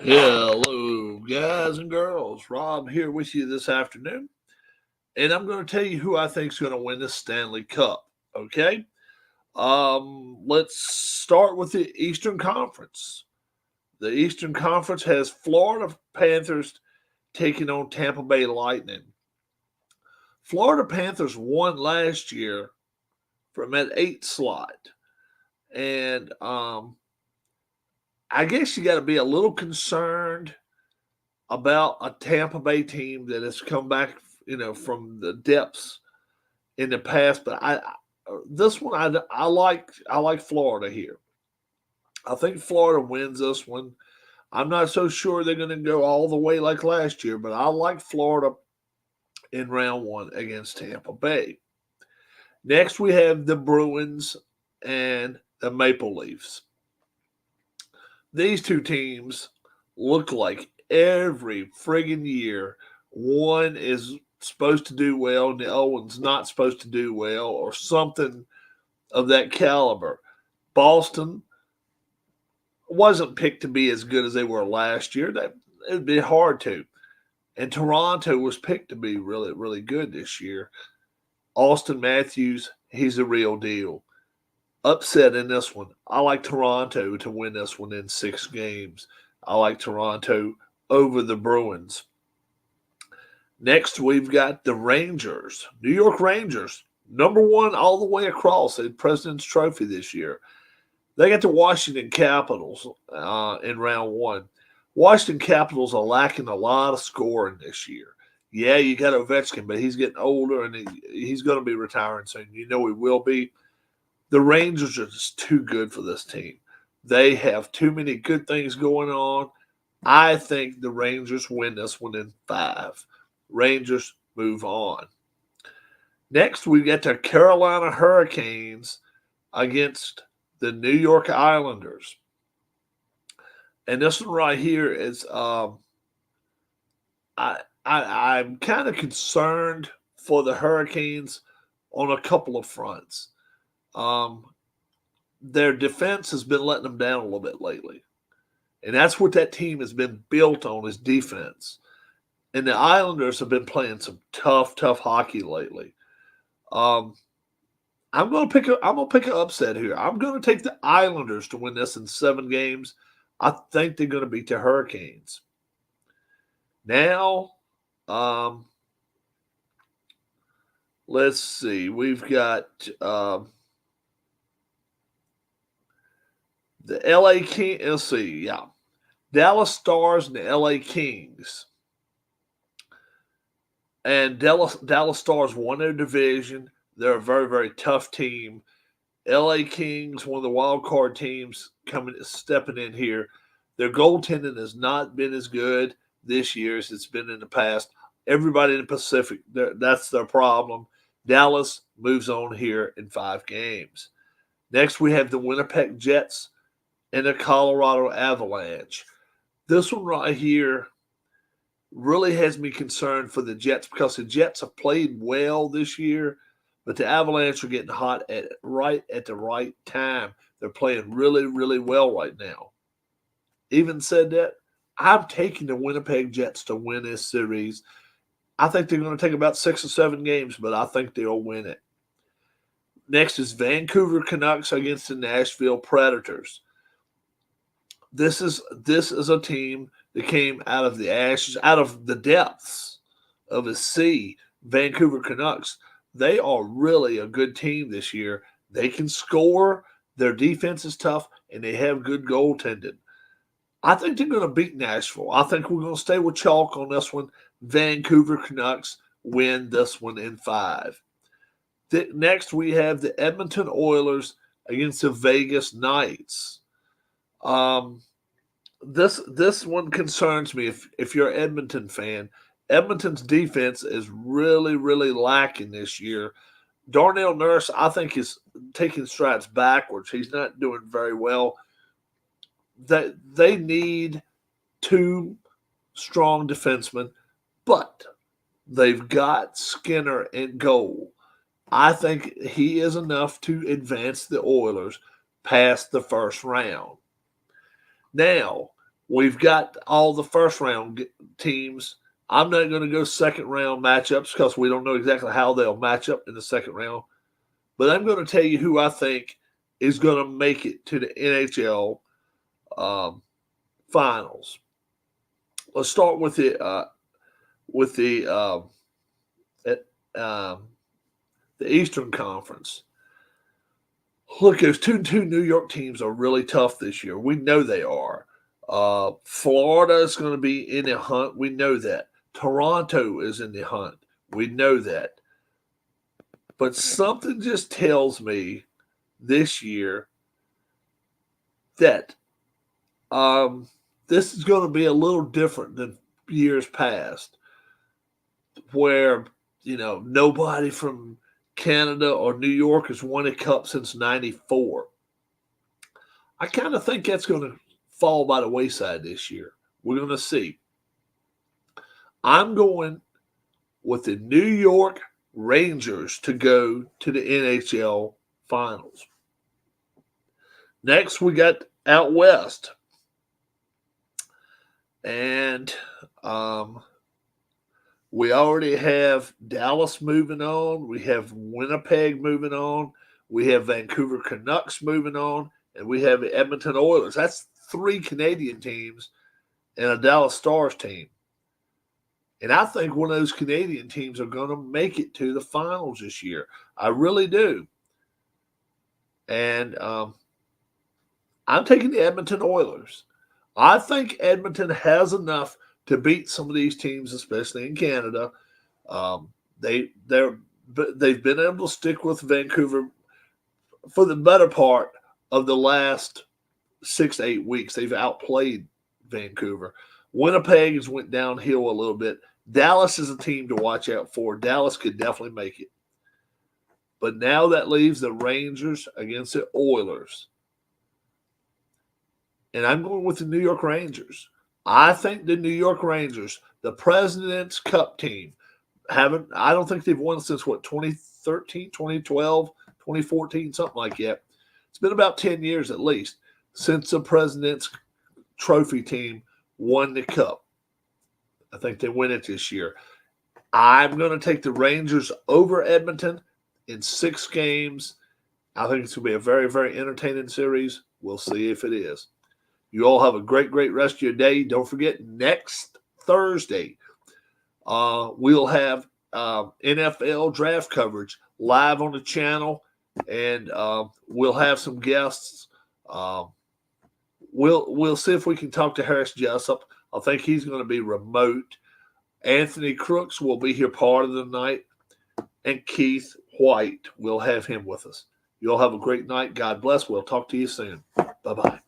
Hello, guys and girls. Rob here with you this afternoon, and I'm going to tell you who I think is going to win the Stanley Cup. Okay, let's start with the Eastern Conference. The Eastern Conference has Florida Panthers taking on Tampa Bay Lightning. Florida Panthers won last year from that 8 slot, and I guess you got to be a little concerned about a Tampa Bay team that has come back, from the depths in the past. But this one I like Florida here. I think Florida wins this one. I'm not so sure they're going to go all the way like last year, but I like Florida in round one against Tampa Bay. Next, we have the Bruins and the Maple Leafs. These two teams look like every friggin' year one is supposed to do well and the other one's not supposed to do well, or something of that caliber. Boston wasn't picked to be as good as they were last year. It'd be hard to. And Toronto was picked to be really, really good this year. Austin Matthews, he's a real deal. Upset in this one. I like Toronto to win this one in 6 games. I like Toronto over the Bruins. Next, we've got the Rangers, New York Rangers, number one all the way across the President's Trophy this year. They got the Washington Capitals in round one. Washington Capitals are lacking a lot of scoring this year. Yeah, you got Ovechkin, but he's getting older and he's going to be retiring soon. You know he will be. The Rangers are just too good for this team. They have too many good things going on. I think the Rangers win this one in 5. Rangers move on. Next, we get the Carolina Hurricanes against the New York Islanders. And this one right here is I'm kind of concerned for the Hurricanes on a couple of fronts. Their defense has been letting them down a little bit lately. And that's what that team has been built on, is defense. And the Islanders have been playing some tough hockey lately. I'm gonna pick an upset here. I'm gonna take the Islanders to win this in 7 games. I think they're gonna beat the Hurricanes. Now, let's see. We've got the LA King. Let's see. Yeah, Dallas Stars and the LA Kings. And Dallas Stars won their division. They're a very, very tough team. LA Kings, one of the wild card teams, stepping in here. Their goaltending has not been as good this year as it's been in the past. Everybody in the Pacific, that's their problem. Dallas moves on here in 5 games. Next, we have the Winnipeg Jets and the Colorado Avalanche. This one right here really has me concerned for the Jets, because the Jets have played well this year, but the Avalanche are getting hot at the right time. They're playing really, really well right now. Even said that, I'm taking the Winnipeg Jets to win this series. I think they're going to take about 6 or 7 games, but I think they'll win it. Next is Vancouver Canucks against the Nashville Predators. This is a team that came out of the ashes, out of the depths of the sea. Vancouver Canucks, they are really a good team this year. They can score, their defense is tough, and they have good goaltending. I think they're going to beat Nashville. I think we're going to stay with chalk on this one. Vancouver Canucks win this one in 5. Next, we have the Edmonton Oilers against the Vegas Knights. This one concerns me. If you're an Edmonton fan, Edmonton's defense is really, really lacking this year. Darnell Nurse, I think, is taking strides backwards. He's not doing very well. They need 2 strong defensemen, but they've got Skinner in goal. I think he is enough to advance the Oilers past the first round. Now, We've got all the first-round teams. I'm not going to go second-round matchups because we don't know exactly how they'll match up in the second round. But I'm going to tell you who I think is going to make it to the NHL finals. Let's start with the Eastern Conference. Look, those two New York teams are really tough this year. We know they are. Florida is going to be in the hunt. We know that. Toronto is in the hunt. We know that. But something just tells me this year that this is going to be a little different than years past, where, nobody from Canada or New York has won a cup since '94. I kind of think that's going to fall by the wayside this year. We're going to see. I'm going with the New York Rangers to go to the NHL finals. Next, we got out west. And we already have Dallas moving on. We have Winnipeg moving on. We have Vancouver Canucks moving on. And we have the Edmonton Oilers. That's 3 Canadian teams and a Dallas Stars team. And I think one of those Canadian teams are going to make it to the finals this year. I really do. And I'm taking the Edmonton Oilers. I think Edmonton has enough to beat some of these teams, especially in Canada. They've been able to stick with Vancouver for the better part of the last 6 to 8 weeks. They've outplayed Vancouver. Winnipeg has went downhill a little bit. Dallas is a team to watch out for. Dallas could definitely make it. But now that leaves the Rangers against the Oilers. And I'm going with the New York Rangers. I think the New York Rangers, the President's Cup team, I don't think they've won since, 2013, 2012, 2014, something like that. It's been about 10 years at least since the President's Trophy team won the Cup. I think they win it this year. I'm going to take the Rangers over Edmonton in 6 games. I think it's going to be a very, very entertaining series. We'll see if it is. You all have a great, great rest of your day. Don't forget, next Thursday, we'll have NFL draft coverage live on the channel, and we'll have some guests. We'll see if we can talk to Harris Jessup. I think he's going to be remote. Anthony Crooks will be here part of the night, and Keith White, we'll have him with us. You all have a great night. God bless. We'll talk to you soon. Bye-bye.